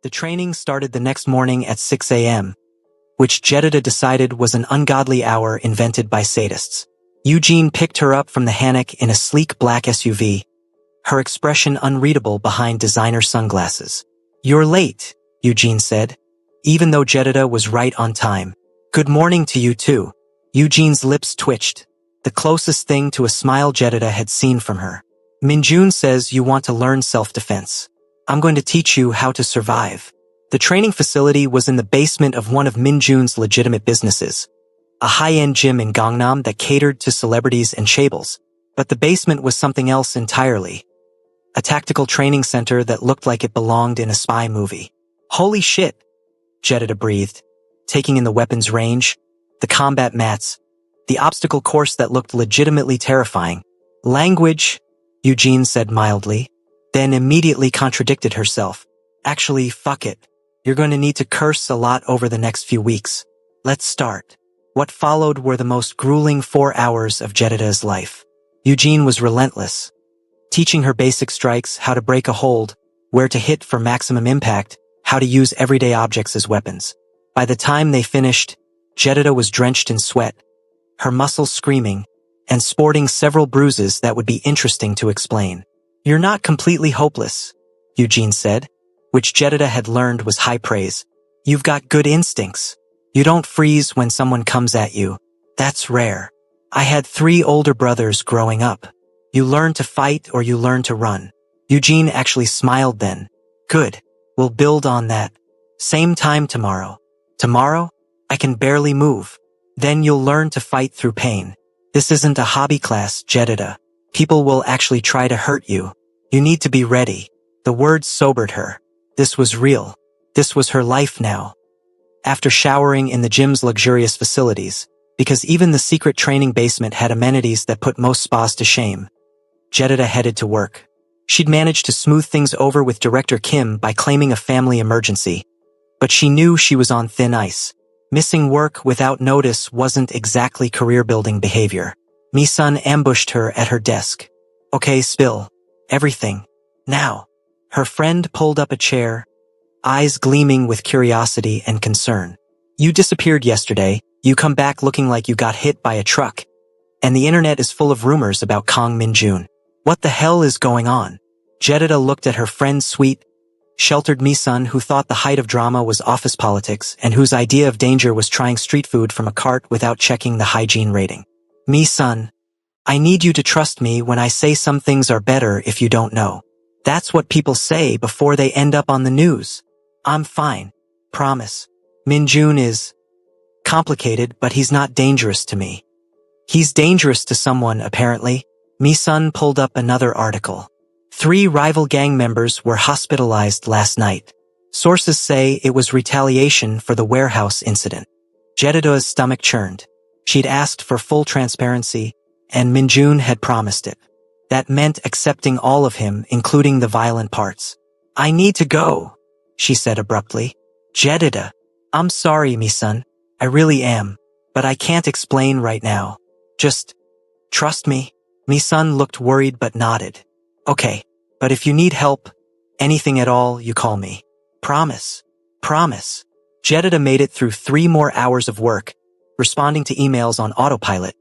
The training started the next morning at 6 a.m., which Jedediah decided was an ungodly hour invented by sadists. Eugene picked her up from the hammock in a sleek black SUV, her expression unreadable behind designer sunglasses. "You're late," Eugene said, even though Jedediah was right on time. "Good morning to you too." Eugene's lips twitched, the closest thing to a smile Jedediah had seen from her. "Minjun says you want to learn self-defense. I'm going to teach you how to survive." The training facility was in the basement of one of Minjun's legitimate businesses, a high-end gym in Gangnam that catered to celebrities and chaebols. But the basement was something else entirely. A tactical training center that looked like it belonged in a spy movie. "Holy shit," Jedediah breathed, taking in the weapons range, the combat mats, the obstacle course that looked legitimately terrifying. "Language," Eugene said mildly, then immediately contradicted herself. "Actually, fuck it. You're going to need to curse a lot over the next few weeks. Let's start." What followed were the most grueling 4 hours of Jedediah's life. Eugene was relentless, teaching her basic strikes, how to break a hold, where to hit for maximum impact, how to use everyday objects as weapons. By the time they finished, Jedediah was drenched in sweat, her muscles screaming, and sporting several bruises that would be interesting to explain. "You're not completely hopeless," Eugene said, which Jedediah had learned was high praise. "You've got good instincts. You don't freeze when someone comes at you. That's rare. I had 3 older brothers growing up. You learn to fight or you learn to run." Eugene actually smiled then. "Good. We'll build on that. Same time tomorrow." "Tomorrow? I can barely move." "Then you'll learn to fight through pain. This isn't a hobby class, Jedediah. People will actually try to hurt you. You need to be ready." The words sobered her. This was real. This was her life now. After showering in the gym's luxurious facilities, because even the secret training basement had amenities that put most spas to shame, Jedediah headed to work. She'd managed to smooth things over with Director Kim by claiming a family emergency, but she knew she was on thin ice. Missing work without notice wasn't exactly career-building behavior. Mi-sun ambushed her at her desk. "Okay, spill everything. Now." Her friend pulled up a chair, eyes gleaming with curiosity and concern. "You disappeared yesterday. You come back looking like you got hit by a truck. And the internet is full of rumors about Kang Minjun. What the hell is going on?" Jedediah looked at her friend's sweet, sheltered Mi-sun, who thought the height of drama was office politics and whose idea of danger was trying street food from a cart without checking the hygiene rating. "Mi-sun, I need you to trust me when I say some things are better if you don't know. That's what people say before they end up on the news. I'm fine. Promise. Minjun is complicated, but he's not dangerous to me." "He's dangerous to someone, apparently." Mi-sun pulled up another article. 3 rival gang members were hospitalized last night. Sources say it was retaliation for the warehouse incident. Jedediah's stomach churned. She'd asked for full transparency, and Minjun had promised it. That meant accepting all of him, including the violent parts. "I need to go," she said abruptly. "Jedediah, I'm sorry, Mi-sun. I really am. But I can't explain right now. Just trust me." Mi-sun looked worried but nodded. "Okay, but if you need help, anything at all, you call me. Promise. Promise." Jedediah made it through 3 more hours of work, responding to emails on autopilot,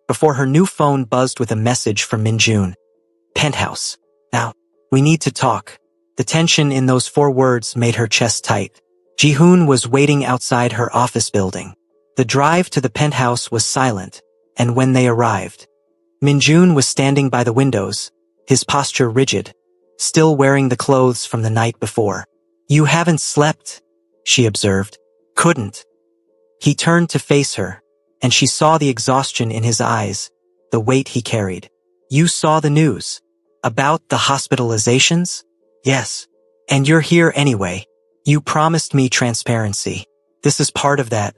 before her new phone buzzed with a message from Minjun. "Penthouse. Now, we need to talk." The tension in those 4 words made her chest tight. Ji-hoon was waiting outside her office building. The drive to the penthouse was silent, and when they arrived, Minjun was standing by the windows, his posture rigid, still wearing the clothes from the night before. "You haven't slept," she observed. "Couldn't." He turned to face her, and she saw the exhaustion in his eyes, the weight he carried. "You saw the news? About the hospitalizations?" "Yes. And you're here anyway. You promised me transparency. This is part of that,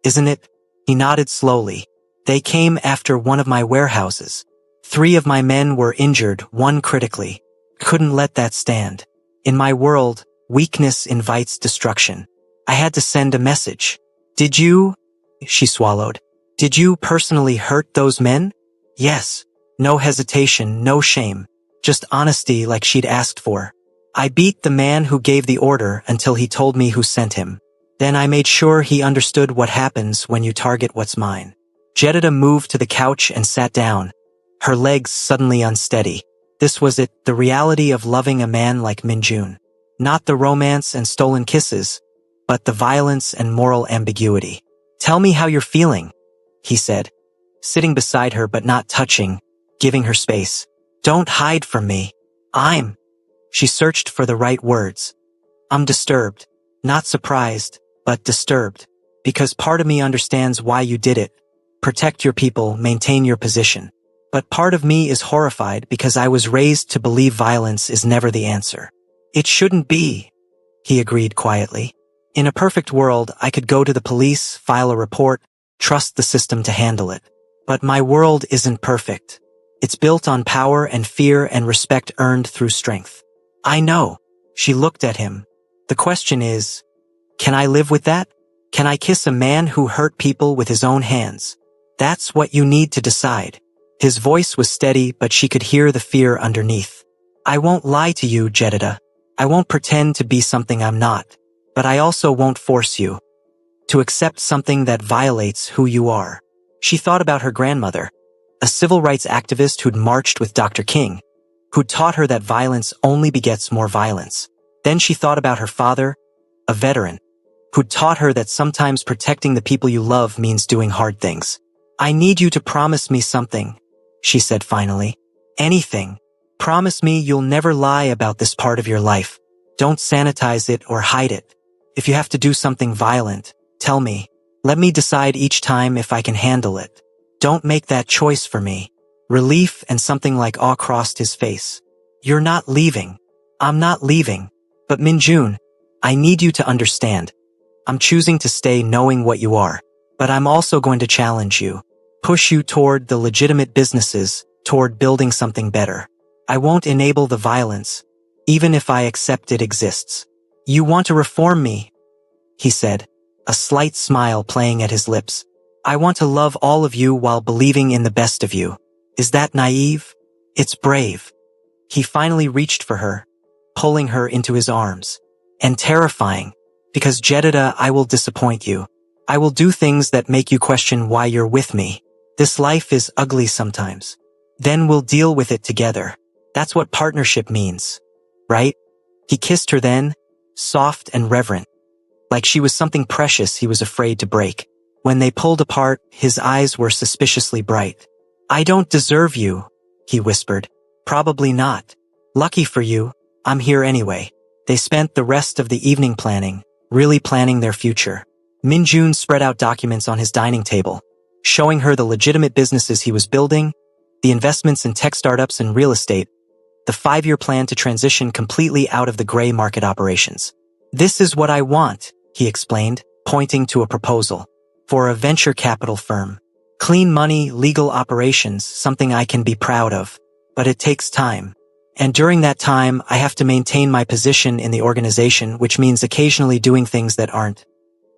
isn't it?" He nodded slowly. "They came after one of my warehouses. 3 of my men were injured, 1 critically. Couldn't let that stand. In my world, weakness invites destruction. I had to send a message." "Did you?" She swallowed. "Did you personally hurt those men?" "Yes." No hesitation, no shame. Just honesty like she'd asked for. I beat the man who gave the order until he told me who sent him. Then I made sure he understood what happens when you target what's mine. Jedediah moved to the couch and sat down, her legs suddenly unsteady. This was it, the reality of loving a man like Minjun. Not the romance and stolen kisses, but the violence and moral ambiguity. Tell me how you're feeling, he said, sitting beside her but not touching, giving her space. Don't hide from me. She searched for the right words. I'm disturbed. Not surprised, but disturbed. Because part of me understands why you did it. Protect your people, maintain your position. But part of me is horrified because I was raised to believe violence is never the answer. It shouldn't be, he agreed quietly. In a perfect world, I could go to the police, file a report, trust the system to handle it. But my world isn't perfect. It's built on power and fear and respect earned through strength. I know. She looked at him. The question is, can I live with that? Can I kiss a man who hurt people with his own hands? That's what you need to decide. His voice was steady, but she could hear the fear underneath. I won't lie to you, Jedediah. I won't pretend to be something I'm not. But I also won't force you to accept something that violates who you are. She thought about her grandmother, a civil rights activist who'd marched with Dr. King, who'd taught her that violence only begets more violence. Then she thought about her father, a veteran, who'd taught her that sometimes protecting the people you love means doing hard things. I need you to promise me something, she said finally. Anything. Promise me you'll never lie about this part of your life. Don't sanitize it or hide it. If you have to do something violent, tell me. Let me decide each time if I can handle it. Don't make that choice for me. Relief and something like awe crossed his face. You're not leaving. I'm not leaving. But Minjun, I need you to understand. I'm choosing to stay knowing what you are. But I'm also going to challenge you. Push you toward the legitimate businesses, toward building something better. I won't enable the violence, even if I accept it exists. You want to reform me, he said, a slight smile playing at his lips. I want to love all of you while believing in the best of you. Is that naive? It's brave. He finally reached for her, pulling her into his arms. And terrifying, because Jedediah, I will disappoint you. I will do things that make you question why you're with me. This life is ugly sometimes. Then we'll deal with it together. That's what partnership means, right? He kissed her then, soft and reverent, like she was something precious he was afraid to break. When they pulled apart, his eyes were suspiciously bright. I don't deserve you, he whispered. Probably not. Lucky for you, I'm here anyway. They spent the rest of the evening planning, really planning their future. Minjun spread out documents on his dining table, showing her the legitimate businesses he was building, the investments in tech startups and real estate, the 5-year plan to transition completely out of the gray market operations. This is what I want, he explained, pointing to a proposal. For a venture capital firm. Clean money, legal operations, something I can be proud of. But it takes time. And during that time, I have to maintain my position in the organization, which means occasionally doing things that aren't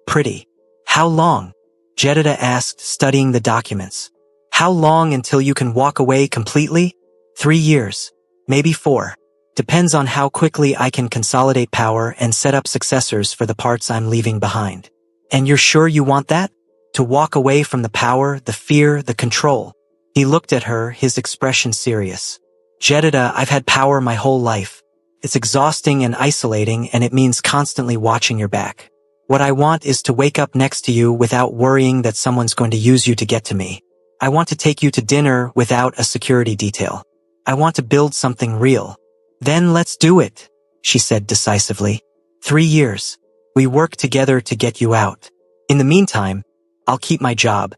pretty. How long? Jedediah asked, studying the documents. How long until you can walk away completely? 3 years. Maybe 4. Depends on how quickly I can consolidate power and set up successors for the parts I'm leaving behind. And you're sure you want that? To walk away from the power, the fear, the control. He looked at her, his expression serious. Jedediah, I've had power my whole life. It's exhausting and isolating, and it means constantly watching your back. What I want is to wake up next to you without worrying that someone's going to use you to get to me. I want to take you to dinner without a security detail. I want to build something real. Then let's do it, she said decisively. 3 years. We work together to get you out. In the meantime, I'll keep my job,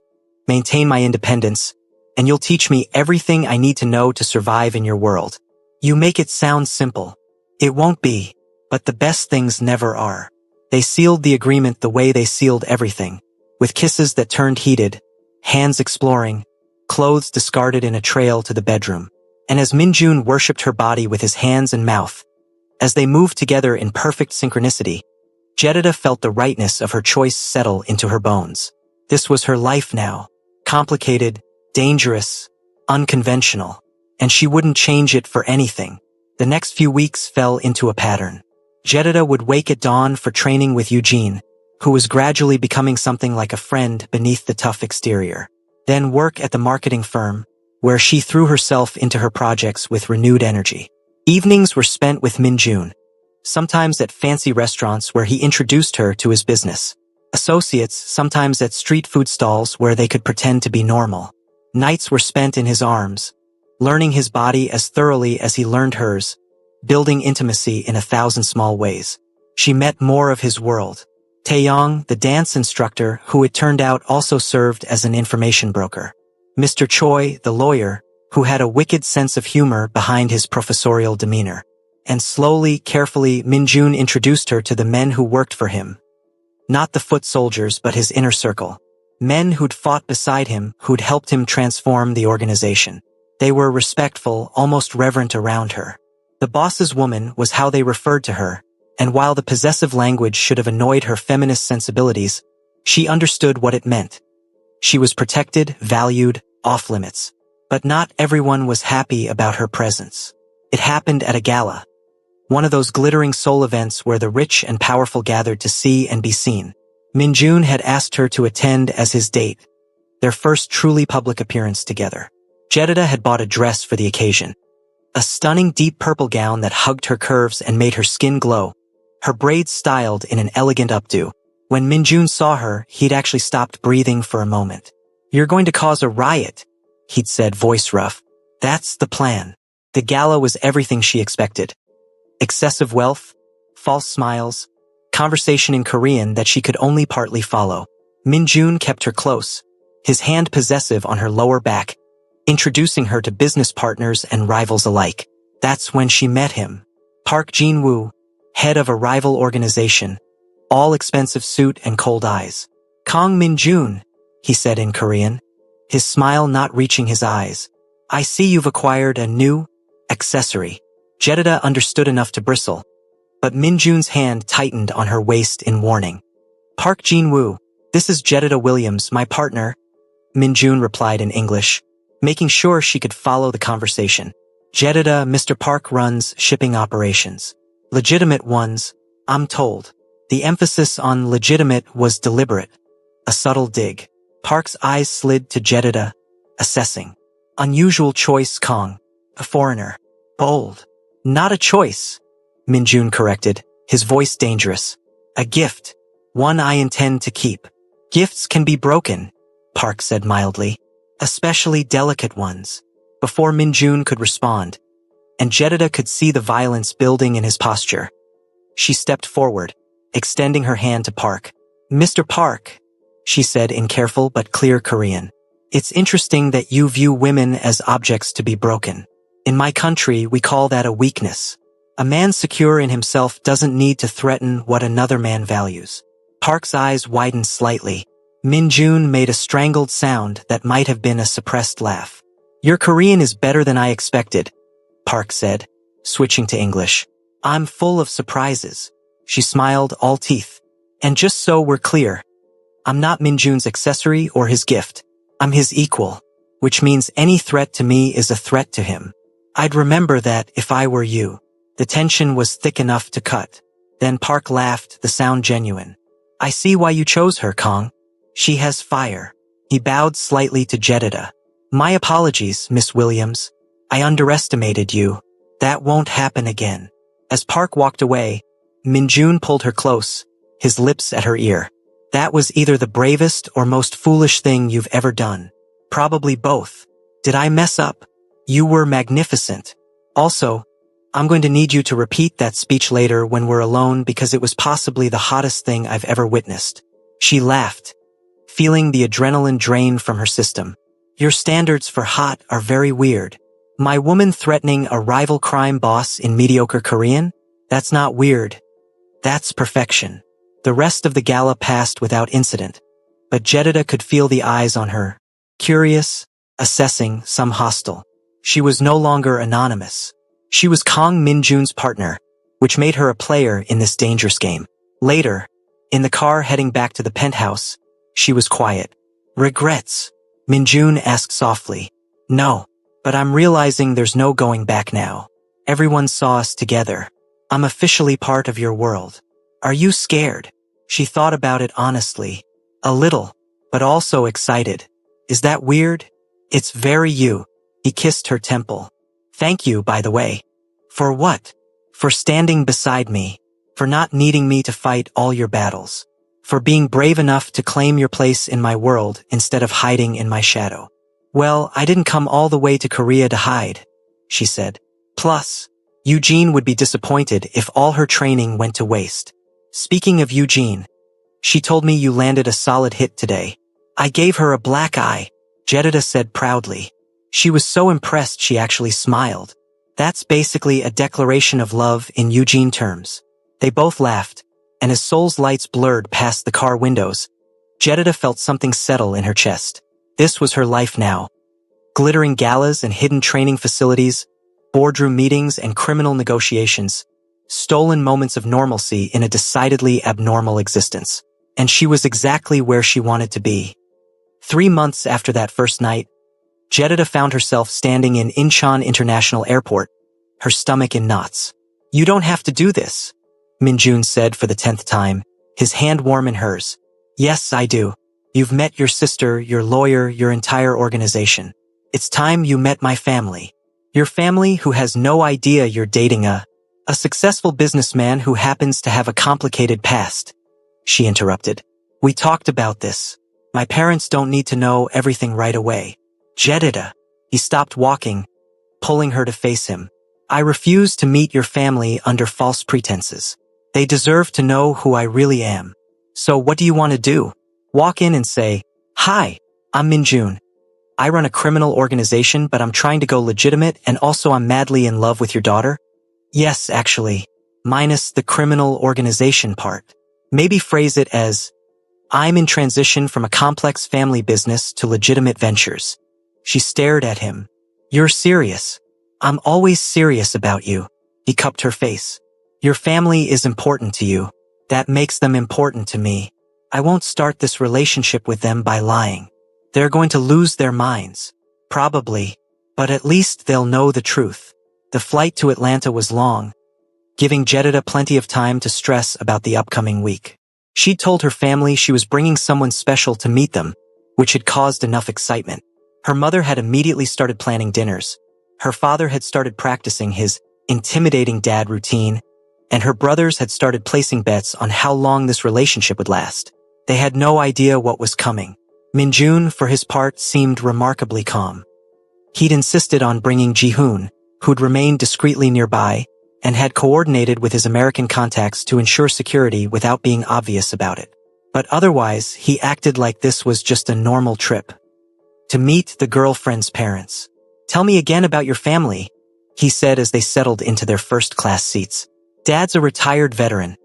maintain my independence, and you'll teach me everything I need to know to survive in your world. You make it sound simple. It won't be, but the best things never are. They sealed the agreement the way they sealed everything, with kisses that turned heated, hands exploring, clothes discarded in a trail to the bedroom. And as Minjun worshipped her body with his hands and mouth, as they moved together in perfect synchronicity, Jedediah felt the rightness of her choice settle into her bones. This was her life now, complicated, dangerous, unconventional, and she wouldn't change it for anything. The next few weeks fell into a pattern. Jedida would wake at dawn for training with Eugene, who was gradually becoming something like a friend beneath the tough exterior. Then work at the marketing firm, where she threw herself into her projects with renewed energy. Evenings were spent with Minjun, sometimes at fancy restaurants where he introduced her to his business. Associates, sometimes at street food stalls where they could pretend to be normal. Nights were spent in his arms, learning his body as thoroughly as he learned hers, building intimacy in 1,000 small ways. She met more of his world. Taeyong, the dance instructor, who it turned out also served as an information broker. Mr. Choi, the lawyer, who had a wicked sense of humor behind his professorial demeanor. And slowly, carefully, Minjun introduced her to the men who worked for him. Not the foot soldiers, but his inner circle. Men who'd fought beside him, who'd helped him transform the organization. They were respectful, almost reverent around her. The boss's woman was how they referred to her, and while the possessive language should have annoyed her feminist sensibilities, she understood what it meant. She was protected, valued, off-limits. But not everyone was happy about her presence. It happened at a gala. One of those glittering soul events where the rich and powerful gathered to see and be seen. Minjun had asked her to attend as his date, their first truly public appearance together. Jedida had bought a dress for the occasion. A stunning deep purple gown that hugged her curves and made her skin glow, her braids styled in an elegant updo. When Minjun saw her, he'd actually stopped breathing for a moment. "You're going to cause a riot," he'd said, voice rough. "That's the plan." The gala was everything she expected. Excessive wealth, false smiles, conversation in Korean that she could only partly follow. Minjun kept her close, his hand possessive on her lower back, introducing her to business partners and rivals alike. That's when she met him. Park Jin-woo, head of a rival organization, all expensive suit and cold eyes. "Kong Minjun," he said in Korean, his smile not reaching his eyes. "I see you've acquired a new accessory." Jedida understood enough to bristle, but Minjun's hand tightened on her waist in warning. "Park Jin-woo, this is Jedida Williams, my partner," Minjun replied in English, making sure she could follow the conversation. "Jedida, Mr. Park runs shipping operations. Legitimate ones, I'm told." The emphasis on legitimate was deliberate, a subtle dig. Park's eyes slid to Jedida, assessing. "Unusual choice, Kong. A foreigner. Bold." "Not a choice," Minjun corrected, his voice dangerous. "A gift. One I intend to keep." "Gifts can be broken," Park said mildly. "Especially delicate ones." Before Minjun could respond, and Jedida could see the violence building in his posture, she stepped forward, extending her hand to Park. "Mr. Park," she said in careful but clear Korean, "it's interesting that you view women as objects to be broken. In my country, we call that a weakness. A man secure in himself doesn't need to threaten what another man values." Park's eyes widened slightly. Minjun made a strangled sound that might have been a suppressed laugh. "Your Korean is better than I expected," Park said, switching to English. "I'm full of surprises." She smiled, all teeth. "And just so we're clear, I'm not Minjun's accessory or his gift. I'm his equal, which means any threat to me is a threat to him. I'd remember that if I were you." The tension was thick enough to cut. Then Park laughed, the sound genuine. "I see why you chose her, Kong. She has fire." He bowed slightly to Jedida. "My apologies, Miss Williams. I underestimated you. That won't happen again." As Park walked away, Minjun pulled her close, his lips at her ear. "That was either the bravest or most foolish thing you've ever done. Probably both. Did I mess up? You were magnificent. Also, I'm going to need you to repeat that speech later when we're alone because it was possibly the hottest thing I've ever witnessed." She laughed, feeling the adrenaline drain from her system. "Your standards for hot are very weird. My woman threatening a rival crime boss in mediocre Korean? That's not weird. That's perfection." The rest of the gala passed without incident, but Jedida could feel the eyes on her, curious, assessing, some hostile. She was no longer anonymous. She was Kong Minjun's partner, which made her a player in this dangerous game. Later, in the car heading back to the penthouse, she was quiet. "Regrets?" Minjun asked softly. "No, but I'm realizing there's no going back now. Everyone saw us together. I'm officially part of your world. Are you scared? She thought about it honestly. A little, but also excited. Is that weird? It's very you. He kissed her temple. Thank you, by the way. For what? For standing beside me. For not needing me to fight all your battles. For being brave enough to claim your place in my world instead of hiding in my shadow. Well, I didn't come all the way to Korea to hide, she said. Plus, Eugene would be disappointed if all her training went to waste. Speaking of Eugene, she told me you landed a solid hit today. I gave her a black eye, Jedida said proudly. She was so impressed she actually smiled. That's basically a declaration of love in Eugene terms. They both laughed, and as Seoul's lights blurred past the car windows, Jedida felt something settle in her chest. This was her life now. Glittering galas and hidden training facilities, boardroom meetings and criminal negotiations, stolen moments of normalcy in a decidedly abnormal existence. And she was exactly where she wanted to be. 3 months after that first night, Jedida found herself standing in Incheon International Airport, her stomach in knots. You don't have to do this, Minjun said for the 10th time, his hand warm in hers. Yes, I do. You've met your sister, your lawyer, your entire organization. It's time you met my family. Your family who has no idea you're dating a successful businessman who happens to have a complicated past. She interrupted. We talked about this. My parents don't need to know everything right away. Jedida. He stopped walking, pulling her to face him. I refuse to meet your family under false pretenses. They deserve to know who I really am. So what do you want to do? Walk in and say, Hi, I'm Minjun. I run a criminal organization, but I'm trying to go legitimate, and also I'm madly in love with your daughter? Yes, actually. Minus the criminal organization part. Maybe phrase it as, I'm in transition from a complex family business to legitimate ventures. She stared at him. You're serious. I'm always serious about you. He cupped her face. Your family is important to you. That makes them important to me. I won't start this relationship with them by lying. They're going to lose their minds. Probably. But at least they'll know the truth. The flight to Atlanta was long, giving Jedida plenty of time to stress about the upcoming week. She'd told her family she was bringing someone special to meet them, which had caused enough excitement. Her mother had immediately started planning dinners. Her father had started practicing his intimidating dad routine, and her brothers had started placing bets on how long this relationship would last. They had no idea what was coming. Minjun, for his part, seemed remarkably calm. He'd insisted on bringing Ji-hoon, who'd remained discreetly nearby, and had coordinated with his American contacts to ensure security without being obvious about it. But otherwise, he acted like this was just a normal trip. To meet the girlfriend's parents. Tell me again about your family, he said as they settled into their first-class seats. Dad's a retired veteran.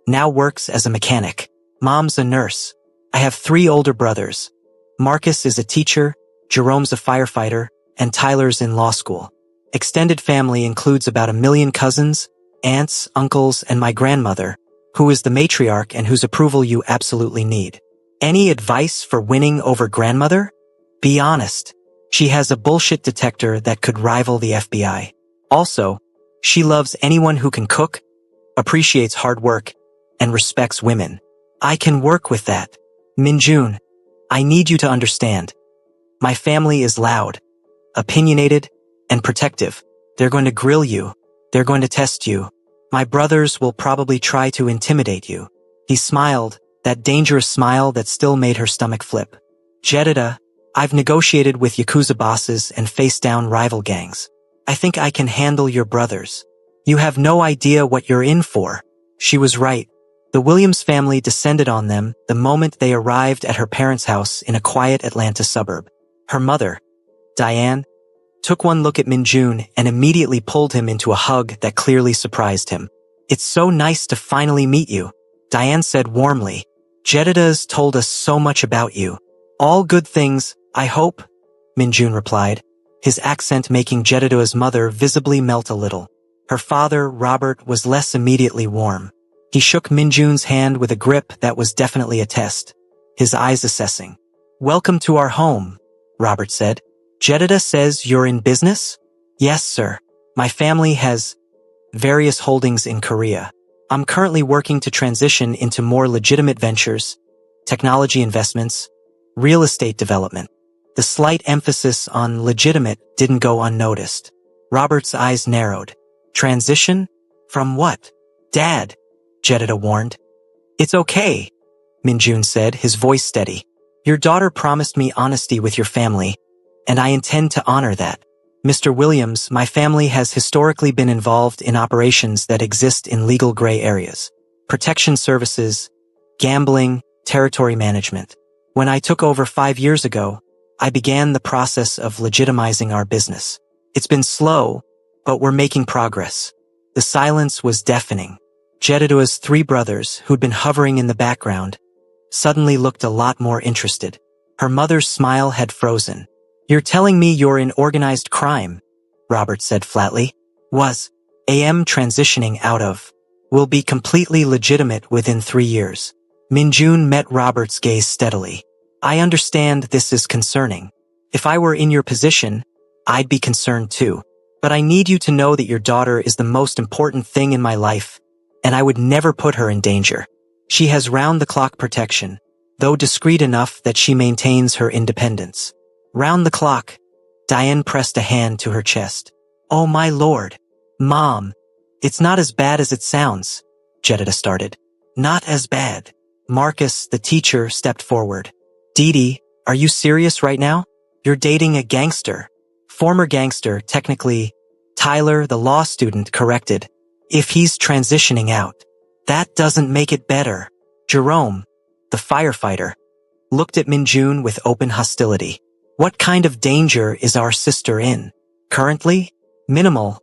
Now works as a mechanic. Mom's a nurse. I have 3 older brothers. Marcus is a teacher, Jerome's a firefighter, and Tyler's in law school. Extended family includes about 1 million cousins, aunts, uncles, and my grandmother, who is the matriarch and whose approval you absolutely need. Any advice for winning over grandmother? Be honest. She has a bullshit detector that could rival the FBI. Also, she loves anyone who can cook, appreciates hard work, and respects women. I can work with that. Minjun, I need you to understand. My family is loud, opinionated, and protective. They're going to grill you. They're going to test you. My brothers will probably try to intimidate you. He smiled, that dangerous smile that still made her stomach flip. Jedida, I've negotiated with Yakuza bosses and faced down rival gangs. I think I can handle your brothers. You have no idea what you're in for. She was right. The Williams family descended on them the moment they arrived at her parents' house in a quiet Atlanta suburb. Her mother, Diane, took one look at Minjun and immediately pulled him into a hug that clearly surprised him. It's so nice to finally meet you, Diane said warmly. Jedida's told us so much about you. All good things, I hope, Minjun replied, his accent making Jedida's mother visibly melt a little. Her father, Robert, was less immediately warm. He shook Minjun's hand with a grip that was definitely a test, his eyes assessing. Welcome to our home, Robert said. Jedida says you're in business? Yes, sir. My family has various holdings in Korea. I'm currently working to transition into more legitimate ventures, technology investments, real estate development. The slight emphasis on legitimate didn't go unnoticed. Robert's eyes narrowed. Transition? From what? Dad, Jedediah warned. It's okay, Minjun said, his voice steady. Your daughter promised me honesty with your family, and I intend to honor that. Mr. Williams, my family has historically been involved in operations that exist in legal gray areas. Protection services, gambling, territory management. When I took over 5 years ago, I began the process of legitimizing our business. It's been slow, but we're making progress. The silence was deafening. Jedediah's 3 brothers, who'd been hovering in the background, suddenly looked a lot more interested. Her mother's smile had frozen. You're telling me you're in organized crime, Robert said flatly. Am transitioning out of. Will be completely legitimate within 3 years. Minjun met Robert's gaze steadily. I understand this is concerning. If I were in your position, I'd be concerned too. But I need you to know that your daughter is the most important thing in my life, and I would never put her in danger. She has round-the-clock protection, though discreet enough that she maintains her independence. Round the clock, Diane pressed a hand to her chest. Oh my lord. Mom, it's not as bad as it sounds, Jedediah started. Not as bad. Marcus, the teacher, stepped forward. Dee, are you serious right now? You're dating a gangster. Former gangster, technically. Tyler, the law student, corrected. If he's transitioning out, that doesn't make it better. Jerome, the firefighter, looked at Minjun with open hostility. What kind of danger is our sister in? Currently? Minimal,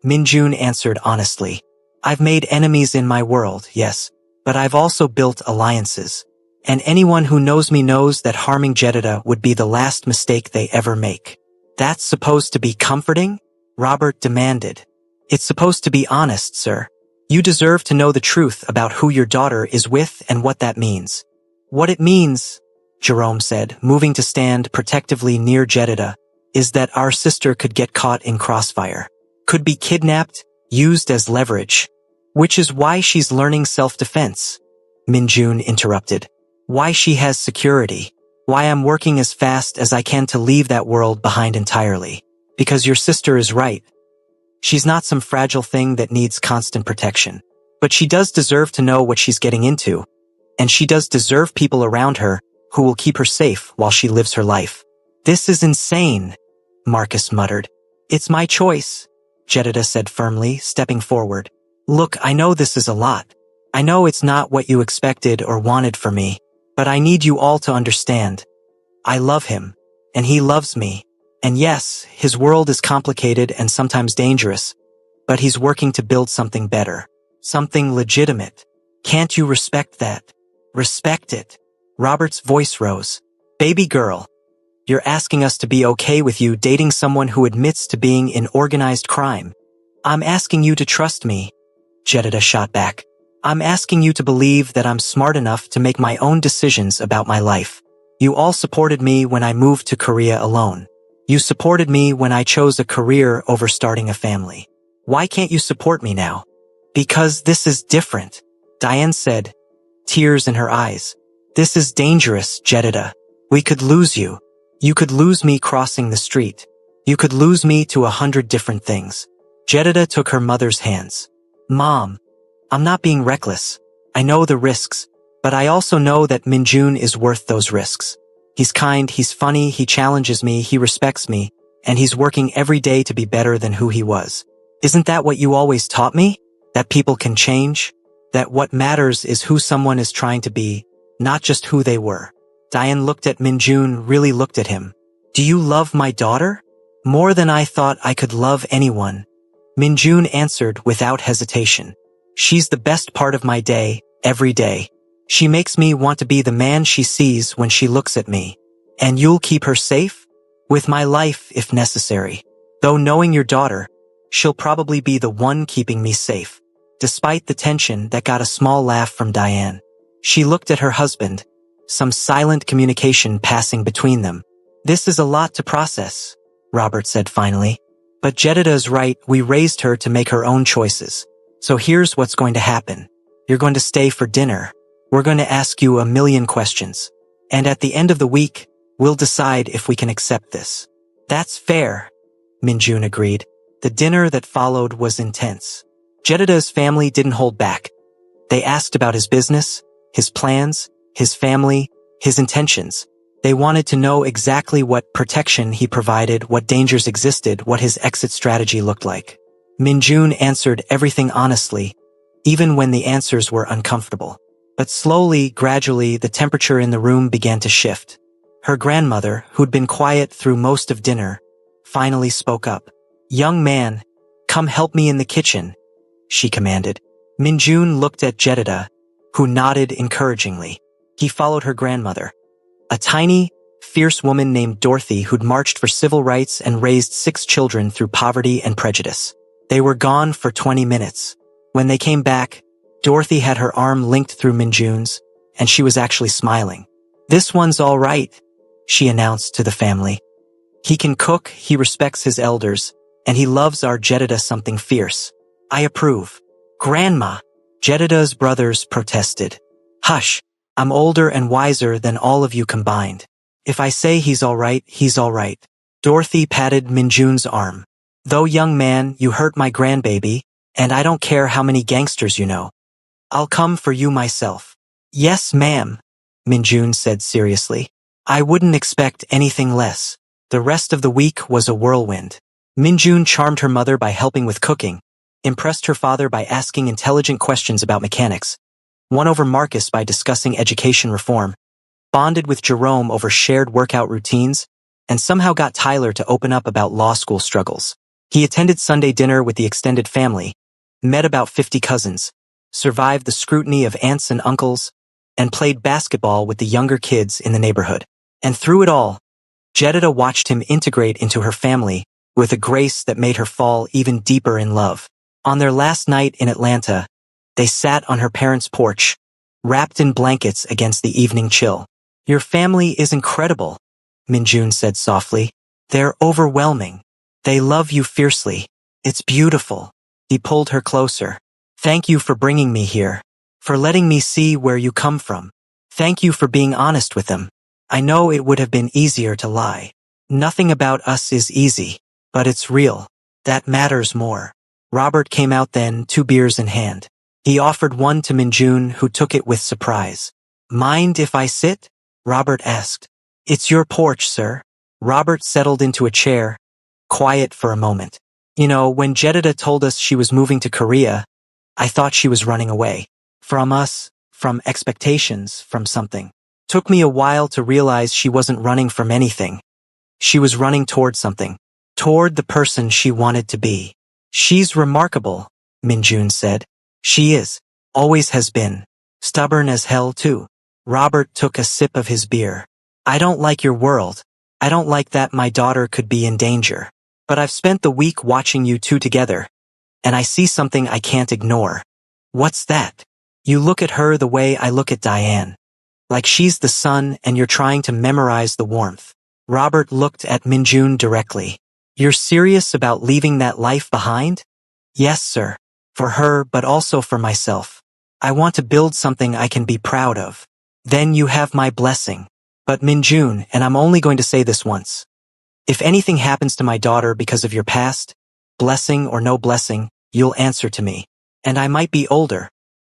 Minjun answered honestly. I've made enemies in my world, yes, but I've also built alliances. And anyone who knows me knows that harming Jedediah would be the last mistake they ever make. That's supposed to be comforting? Robert demanded. It's supposed to be honest, sir. You deserve to know the truth about who your daughter is with and what that means. What it means, Jerome said, moving to stand protectively near Jedediah, is that our sister could get caught in crossfire. Could be kidnapped, used as leverage. Which is why she's learning self-defense, Minjun interrupted. Why she has security. Why I'm working as fast as I can to leave that world behind entirely. Because your sister is right. She's not some fragile thing that needs constant protection. But she does deserve to know what she's getting into. And she does deserve people around her who will keep her safe while she lives her life. This is insane, Marcus muttered. It's my choice, Jedediah said firmly, stepping forward. Look, I know this is a lot. I know it's not what you expected or wanted for me, but I need you all to understand. I love him, and he loves me. And yes, his world is complicated and sometimes dangerous, but he's working to build something better, something legitimate. Can't you respect that? Respect it. Robert's voice rose. Baby girl, you're asking us to be okay with you dating someone who admits to being in organized crime. I'm asking you to trust me, Jedediah shot back. I'm asking you to believe that I'm smart enough to make my own decisions about my life. You all supported me when I moved to Korea alone. You supported me when I chose a career over starting a family. Why can't you support me now? Because this is different, Diane said, tears in her eyes. This is dangerous, Jedediah. We could lose you. You could lose me crossing the street. You could lose me to 100 different things. Jedediah took her mother's hands. Mom, I'm not being reckless. I know the risks, but I also know that Minjun is worth those risks. He's kind, he's funny, he challenges me, he respects me, and he's working every day to be better than who he was. Isn't that what you always taught me? That people can change? That what matters is who someone is trying to be, not just who they were. Diane looked at Minjun, really looked at him. Do you love my daughter? More than I thought I could love anyone. Minjun answered without hesitation. She's the best part of my day, every day. She makes me want to be the man she sees when she looks at me. And you'll keep her safe? With my life, if necessary. Though knowing your daughter, she'll probably be the one keeping me safe. Despite the tension that got a small laugh from Diane. She looked at her husband, some silent communication passing between them. This is a lot to process, Robert said finally. But Jedida's right, we raised her to make her own choices. So here's what's going to happen. You're going to stay for dinner. We're going to ask you a million questions. And at the end of the week, we'll decide if we can accept this. That's fair, Minjun agreed. The dinner that followed was intense. Jedida's family didn't hold back. They asked about his business, his plans, his family, his intentions. They wanted to know exactly what protection he provided, what dangers existed, what his exit strategy looked like. Minjun answered everything honestly, even when the answers were uncomfortable. But slowly, gradually, the temperature in the room began to shift. Her grandmother, who'd been quiet through most of dinner, finally spoke up. "Young man, come help me in the kitchen," she commanded. Minjun looked at Jedida, who nodded encouragingly. He followed her grandmother, a tiny, fierce woman named Dorothy who'd marched for civil rights and raised 6 children through poverty and prejudice. They were gone for 20 minutes. When they came back, Dorothy had her arm linked through Minjun's, and she was actually smiling. "This one's all right," she announced to the family. "He can cook, he respects his elders, and he loves our Jedida something fierce. I approve." "Grandma," Jedida's brothers protested. "Hush, I'm older and wiser than all of you combined. If I say he's all right, he's all right." Dorothy patted Minjun's arm. "Though, young man, you hurt my grandbaby, and I don't care how many gangsters you know. I'll come for you myself." "Yes, ma'am," Minjun said seriously. "I wouldn't expect anything less." The rest of the week was a whirlwind. Minjun charmed her mother by helping with cooking, impressed her father by asking intelligent questions about mechanics, won over Marcus by discussing education reform, bonded with Jerome over shared workout routines, and somehow got Tyler to open up about law school struggles. He attended Sunday dinner with the extended family, met about 50 cousins, survived the scrutiny of aunts and uncles, and played basketball with the younger kids in the neighborhood. And through it all, Jedida watched him integrate into her family with a grace that made her fall even deeper in love. On their last night in Atlanta, they sat on her parents' porch, wrapped in blankets against the evening chill. "Your family is incredible," Minjun said softly. "They're overwhelming. They love you fiercely. It's beautiful." He pulled her closer. "Thank you for bringing me here, for letting me see where you come from. Thank you for being honest with them. I know it would have been easier to lie. Nothing about us is easy, but it's real. That matters more." Robert came out then, 2 beers in hand. He offered one to Minjun, who took it with surprise. "Mind if I sit?" Robert asked. "It's your porch, sir." Robert settled into a chair, quiet for a moment. "You know, when Jedida told us she was moving to Korea, I thought she was running away. From us, from expectations, from something. Took me a while to realize she wasn't running from anything. She was running toward something, toward the person she wanted to be." "She's remarkable," Minjun said. "She is. Always has been. Stubborn as hell, too." Robert took a sip of his beer. "I don't like your world. I don't like that my daughter could be in danger. But I've spent the week watching you two together, and I see something I can't ignore." "What's that?" "You look at her the way I look at Diane. Like she's the sun and you're trying to memorize the warmth." Robert looked at Minjun directly. "You're serious about leaving that life behind?" "Yes, sir. For her, but also for myself. I want to build something I can be proud of." "Then you have my blessing." "But Minjun, and I'm only going to say this once. If anything happens to my daughter because of your past, blessing or no blessing, you'll answer to me. And I might be older,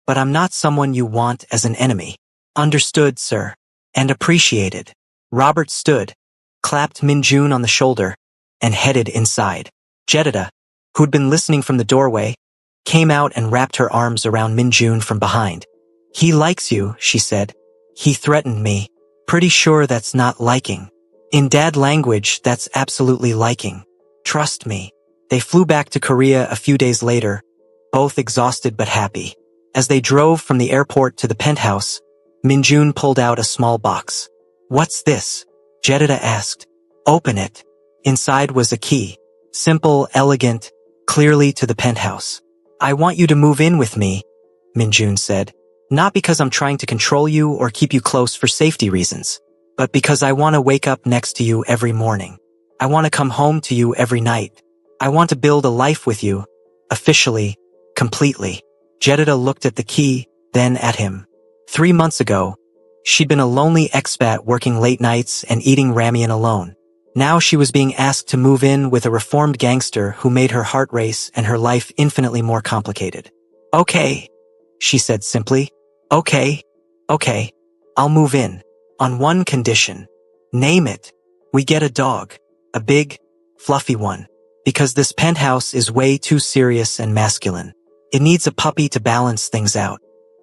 but I'm not someone you want as an enemy." "Understood, sir. And appreciated." Robert stood, clapped Minjun on the shoulder, and headed inside. Jedida, who'd been listening from the doorway, came out and wrapped her arms around Minjun from behind. "He likes you," she said. "He threatened me. Pretty sure that's not liking. In dad language, that's absolutely liking. Trust me." They flew back to Korea a few days later, both exhausted but happy. As they drove from the airport to the penthouse, Minjun pulled out a small box. "What's this?" Jedida asked. "Open it." Inside was a key. Simple, elegant, clearly to the penthouse. "I want you to move in with me," Minjun said. "Not because I'm trying to control you or keep you close for safety reasons, but because I want to wake up next to you every morning. I want to come home to you every night. I want to build a life with you. Officially. Completely. Jedediah looked at the key, then at him. 3 months ago, she'd been a lonely expat working late nights and eating ramen alone. Now she was being asked to move in with a reformed gangster who made her heart race and her life infinitely more complicated. Okay, she said simply. Okay, I'll move in. On one condition. Name it. We get a dog. A big, fluffy one. Because this penthouse is way too serious and masculine. It needs a puppy to balance things out.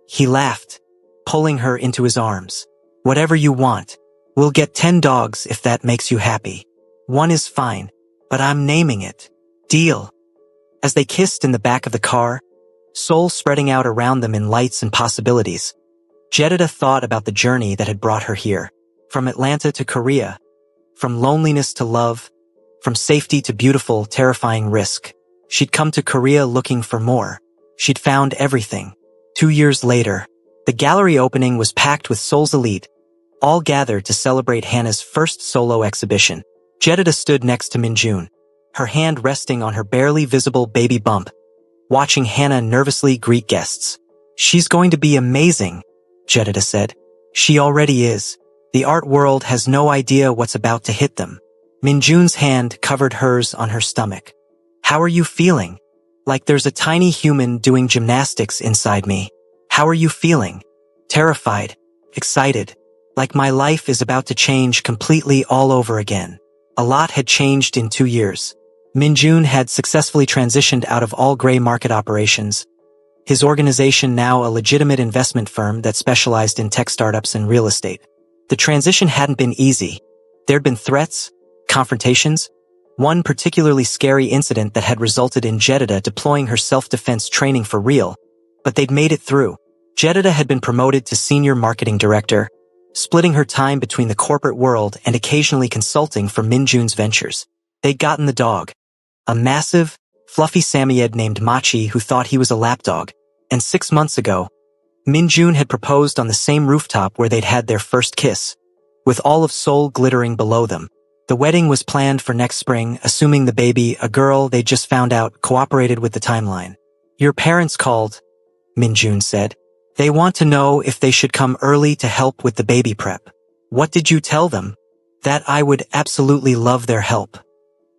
He laughed, pulling her into his arms. Whatever you want. We'll get 10 dogs if that makes you happy. 1 is fine, but I'm naming it. Deal. As they kissed in the back of the car, soul spreading out around them in lights and possibilities, Jedediah thought about the journey that had brought her here. From Atlanta to Korea. From loneliness to love. From safety to beautiful, terrifying risk. She'd come to Korea looking for more. She'd found everything. 2 years later, the gallery opening was packed with Seoul's elite, all gathered to celebrate Hannah's first solo exhibition. Jedediah stood next to Minjun, her hand resting on her barely visible baby bump, watching Hannah nervously greet guests. She's going to be amazing, Jedediah said. She already is. The art world has no idea what's about to hit them. Minjun's hand covered hers on her stomach. How are you feeling? Like there's a tiny human doing gymnastics inside me. How are you feeling? Terrified. Excited. Like my life is about to change completely all over again. A lot had changed in 2 years. Minjun had successfully transitioned out of all gray market operations. His organization now a legitimate investment firm that specialized in tech startups and real estate. The transition hadn't been easy. There'd been threats, confrontations, one particularly scary incident that had resulted in Jedediah deploying her self-defense training for real, but they'd made it through. Jedediah had been promoted to senior marketing director, splitting her time between the corporate world and occasionally consulting for Minjun's ventures. They'd gotten the dog, a massive, fluffy Samoyed named Machi who thought he was a lapdog, and 6 months ago, Minjun had proposed on the same rooftop where they'd had their first kiss, with all of Seoul glittering below them. The wedding was planned for next spring, assuming the baby, a girl they just found out, cooperated with the timeline. Your parents called, Minjun said. They want to know if they should come early to help with the baby prep. What did you tell them? That I would absolutely love their help.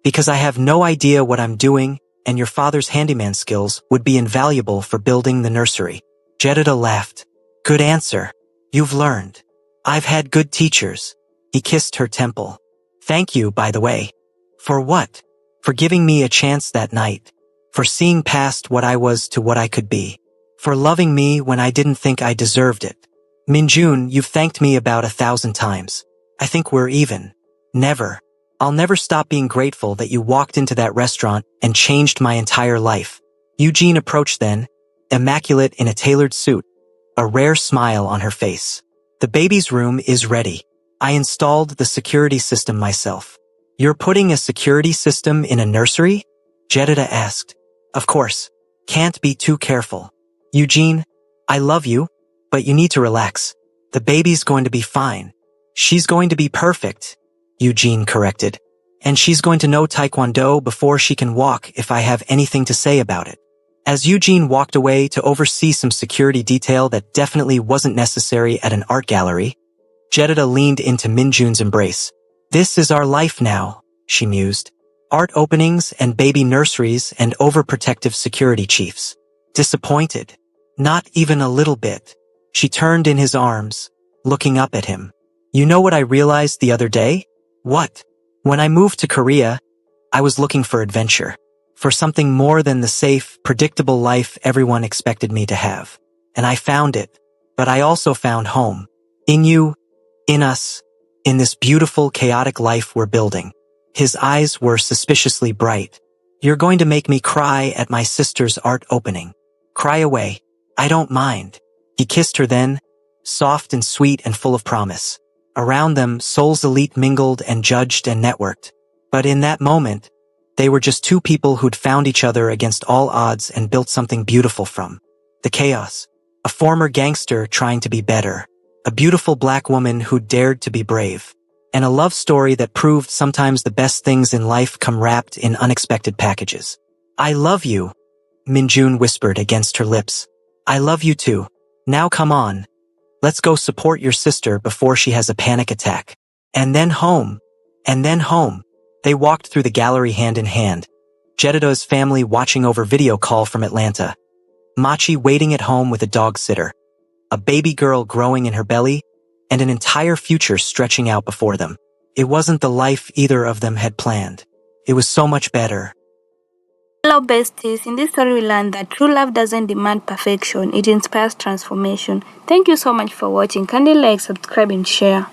Because I have no idea what I'm doing, and your father's handyman skills would be invaluable for building the nursery. Jedediah laughed. Good answer. You've learned. I've had good teachers. He kissed her temple. Thank you, by the way. For what? For giving me a chance that night. For seeing past what I was to what I could be. For loving me when I didn't think I deserved it. Minjun, you've thanked me about 1,000 times. I think we're even. Never. I'll never stop being grateful that you walked into that restaurant and changed my entire life. Eugene approached then, immaculate in a tailored suit, a rare smile on her face. The baby's room is ready. I installed the security system myself. You're putting a security system in a nursery? Jedediah asked. Of course. Can't be too careful. Eugene, I love you, but you need to relax. The baby's going to be fine. She's going to be perfect, Eugene corrected. And she's going to know Taekwondo before she can walk if I have anything to say about it. As Eugene walked away to oversee some security detail that definitely wasn't necessary at an art gallery, Jedediah leaned into Minjun's embrace. This is our life now, she mused. Art openings and baby nurseries and overprotective security chiefs. Disappointed? Not even a little bit. She turned in his arms, looking up at him. You know what I realized the other day? What? When I moved to Korea, I was looking for adventure. For something more than the safe, predictable life everyone expected me to have. And I found it. But I also found home. In you, in us, in this beautiful, chaotic life we're building. His eyes were suspiciously bright. You're going to make me cry at my sister's art opening. Cry away. I don't mind. He kissed her then, soft and sweet and full of promise. Around them, Seoul's elite mingled and judged and networked. But in that moment, they were just two people who'd found each other against all odds and built something beautiful from the chaos. A former gangster trying to be better. A beautiful black woman who dared to be brave. and a love story that proved sometimes the best things in life come wrapped in unexpected packages. I love you, Minjun whispered against her lips. I love you too. Now come on. Let's go support your sister before she has a panic attack. And then home. And then home. They walked through the gallery hand in hand. Jedida's family watching over video call from Atlanta. Machi waiting at home with a dog sitter. A baby girl growing in her belly, and an entire future stretching out before them. It wasn't the life either of them had planned. It was so much better. Hello besties, in this story we learned that true love doesn't demand perfection, it inspires transformation. Thank you so much for watching. Kindly like, subscribe and share.